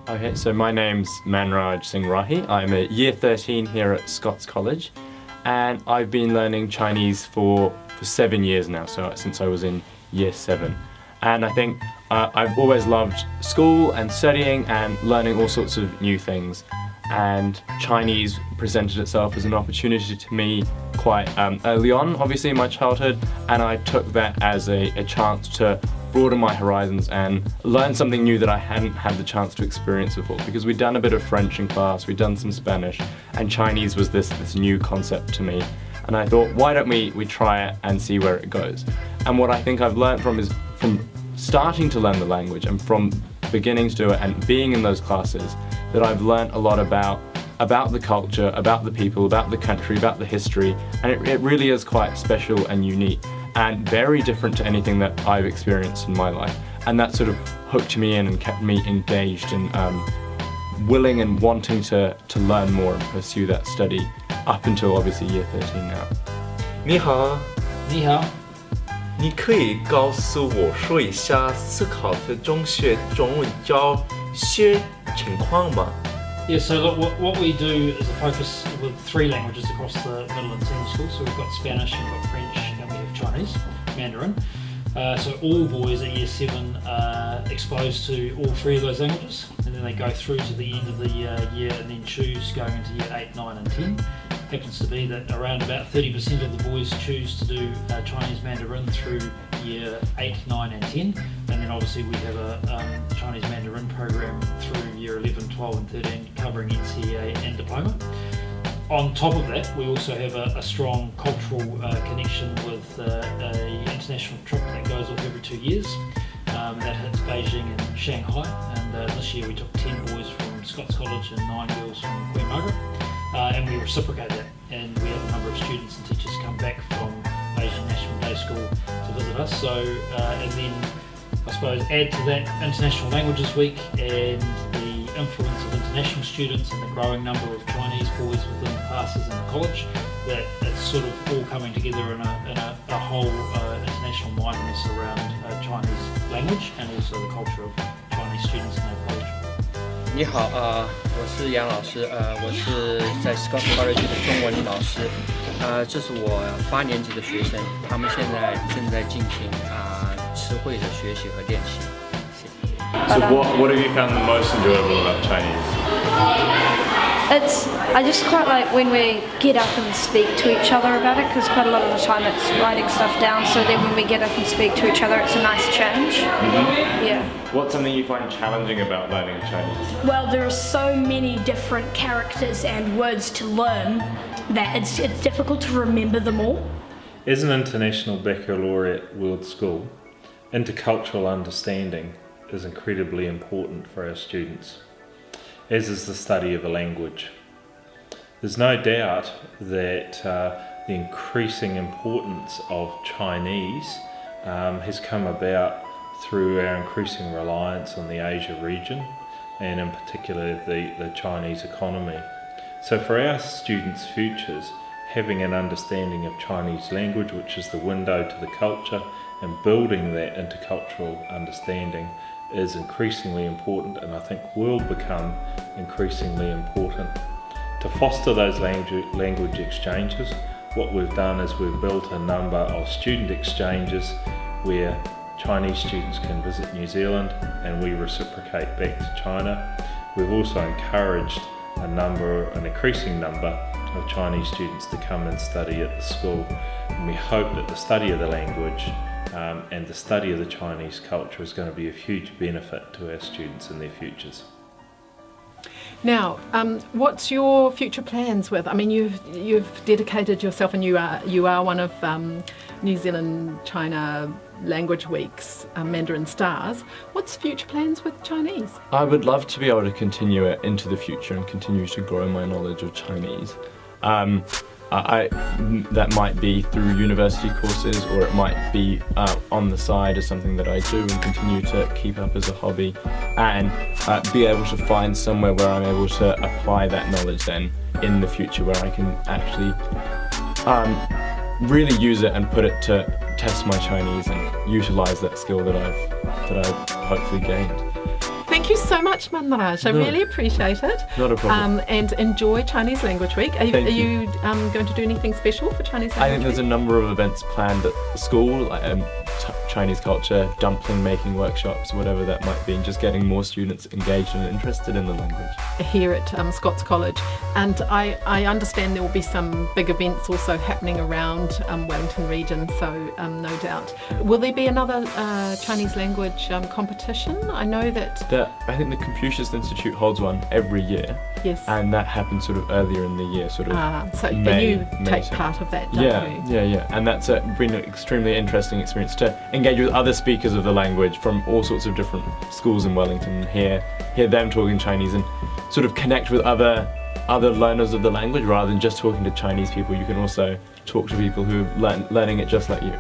Okay, so my name's Manraj Singh Rahi. I'm a year 13 here at Scots College, and I've been learning Chinese for 7 years now, so since I was in year 7. And I think I've always loved school and studying and learning all sorts of new things. And Chinese presented itself as an opportunity to me quite early on, obviously in my childhood, and I took that as a chance to broaden my horizons and learn something new that I hadn't had the chance to experience before, because we'd done a bit of French in class, we'd done some Spanish, and Chinese was this new concept to me. And I thought, why don't we try it and see where it goes? And what I think I've learned from starting to learn the language and from beginning to do it and being in those classes, that I've learned a lot about the culture, about the people, about the country, about the history, and it really is quite special and unique and very different to anything that I've experienced in my life. And that sort of hooked me in and kept me engaged and willing and wanting to learn more and pursue that study up until obviously year 13 now. 你好，你好，你可以告诉我说一下思考的中学中文教学情况吗？ Yeah, so look, what we do is a focus with 3 languages across the middle and senior school. So we've got Spanish, we've got French, and we have Chinese, Mandarin. So all boys at year 7 are exposed to all 3 of those languages, and then they go through to the end of the year and then choose going into year 8, 9 and 10. Happens to be that around about 30% of the boys choose to do Chinese Mandarin through year 8, 9 and 10, and then obviously we have a Chinese Mandarin program through year 11, 12 and 13 covering NCEA and diploma. On top of that, we also have a strong cultural connection with an international trip that goes off every 2 years. That hits Beijing and Shanghai, and this year we took 10 boys from Scots College and 9 girls from Queen Margaret. And we reciprocate that, and we have a number of students and teachers come back from Beijing National Day School to visit us. So, and then I suppose add to that International Languages Week and the influence of international students and the growing number of Chinese boys within the classes in the college, that it's sort of all coming together in a whole international mindedness around Chinese language and also the culture of Chinese students in our college. 你好，我是杨老师，我是在 Scots College 的中文老师，这是我8年级的学生，他们现在正在进行词汇的学习和练习。谢谢。So what have you found the most enjoyable about Chinese? I just quite like when we get up and speak to each other about it, because quite a lot of the time it's writing stuff down, so then when we get up and speak to each other it's a nice change. Mm-hmm. Yeah. What's something you find challenging about learning Chinese? Well, there are so many different characters and words to learn that it's difficult to remember them all. As an international baccalaureate world school, intercultural understanding is incredibly important for our students, as is the study of a language. There's no doubt that the increasing importance of Chinese has come about through our increasing reliance on the Asia region, and in particular the Chinese economy. So for our students' futures, having an understanding of Chinese language, which is the window to the culture, and building that intercultural understanding is increasingly important, and I think will become increasingly important. To foster those language exchanges, what we've done is we've built a number of student exchanges where Chinese students can visit New Zealand and we reciprocate back to China. We've also encouraged an increasing number of Chinese students to come and study at the school, and we hope that the study of the language and the study of the Chinese culture is going to be of huge benefit to our students in their futures. Now, what's your future plans with? I mean, you've dedicated yourself, and you are one of New Zealand China Language Week's Mandarin stars. What's future plans with Chinese? I would love to be able to continue it into the future and continue to grow my knowledge of Chinese. That might be through university courses, or it might be on the side as something that I do and continue to keep up as a hobby, and be able to find somewhere where I'm able to apply that knowledge then in the future, where I can actually really use it and put it to test my Chinese and utilize that skill that I've hopefully gained. Thank Thank you so much, Manraj. I No. really appreciate it. Not a problem. And enjoy Chinese Language Week. Are Thank you going to do anything special for Chinese I Language think there's a Week? number of events planned at the school, like Chinese culture, dumpling making workshops, whatever that might be, and just getting more students engaged and interested in the language. Here at Scots College, and I understand there will be some big events also happening around Wellington region, so no doubt. Will there be another Chinese language competition? I know that, I think the Confucius Institute holds one every year, yes. and that happens sort of earlier in the year, sort of So May, you May take time. part of that, don't you? Yeah, and that's been an extremely interesting experience to engage with other speakers of the language from all sorts of different schools in Wellington, hear them talking Chinese and sort of connect with other learners of the language rather than just talking to Chinese people. You can also talk to people who are learning it just like you.